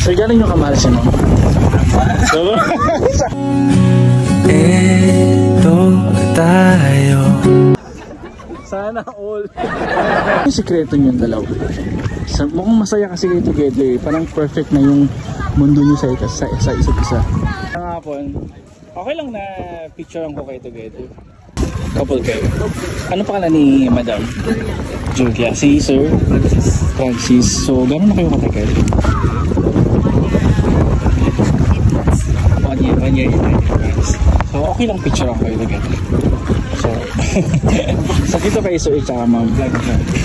So, gano'n yung kamahal si ma'am? So, eto tayo. sana all. Yung sikreto nyo yung dalawa. Mukhang masaya kasi kayo together eh. Parang perfect na yung mundo nyo sa isa't isa. Ang hapon, okay lang na picturean ko kayo together. Couple kayo. Ano pangalan ni Madam? Julia. Si Sir? Francis. So, gano'n na kayo katagal? 1 year. So, okay lang picturean kayo together. So, so dito kayo Sir tsaka Ma'am.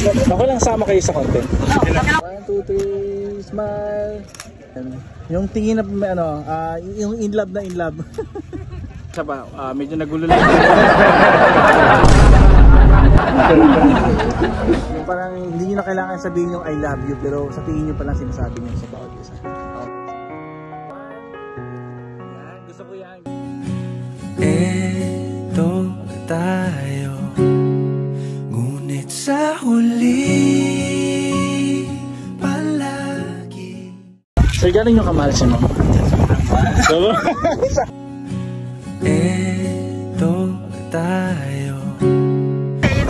Okay lang sama kayo sa content. 1, 2, 3, smile. Yung tingin na ano, yung in love na in love. Saba, medyo nagulo lang. Yung parang hindi nyo na kailangan sabihin yung I love you, pero sa tingin nyo palang sinasabi nyo sa bawat isa. Yan, gusto ko yan. Eto tayo, ngunit sa huli palagi. So, gano'n yung kamahal si ma'am? So, eto tayo.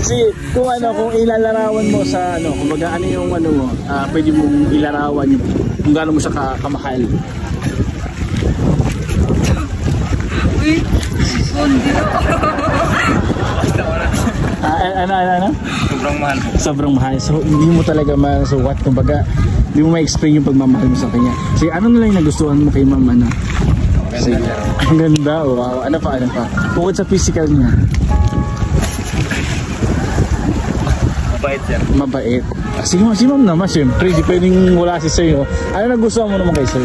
kasi kung ilalarawan mo sa kumbaga ano yung mo, pwede mong ilarawan yung kung gaano mo siya kamahal. Uy, sundi. Ano? Sobrang mahal. Sobrang mahal. So hindi mo talaga masuwat, kumbaga hindi mo ma-explain yung pagmamahal mo sa kanya. Kasi ano na lang yung nagustuhan mo kay ma'am? Sige. Ang ganda, wow. Ano pa? Bukod sa physical niya. Mabait yan. Mabait. Si ma'am naman, siyempre. Di pwedeng wala si sir. Ano nagustuhan mo naman kay sir?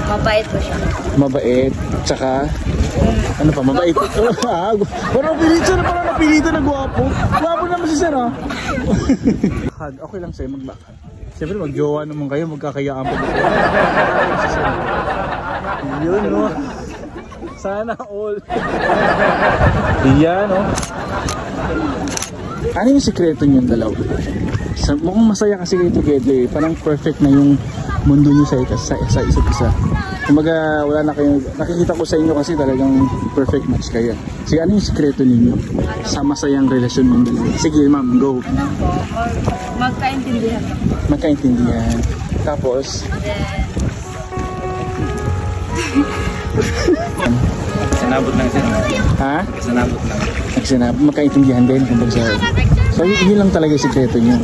Mabait po siya. Mabait. Tsaka, ano pa? Mabait. Parang napilitan na gwapo. Gwapo naman si sir, ha? Okay lang sa'yo, magbaka. Siyempre, mag-jowa naman kayo. Magkakayaan pa dito. Yun, no? Sana all. Yan, no? Ano yung sikreto nyo yung dalawa? Mukhang masaya kasi kayo together eh. Parang perfect na yung mundo nyo sa isa't isa. Kumbaga wala na kayo, nakikita ko sa inyo kasi talagang perfect match kayo. Sige, ano yung sikreto ninyo sa masayang relasyon ng dalawa? Sige ma'am, go. Magkaintindihan. Magkaintindihan. Tapos? Sinabot lang sila. Ha? Sinabot lang. Magkaintindihan din. So yun lang talaga yung sikreto nyo.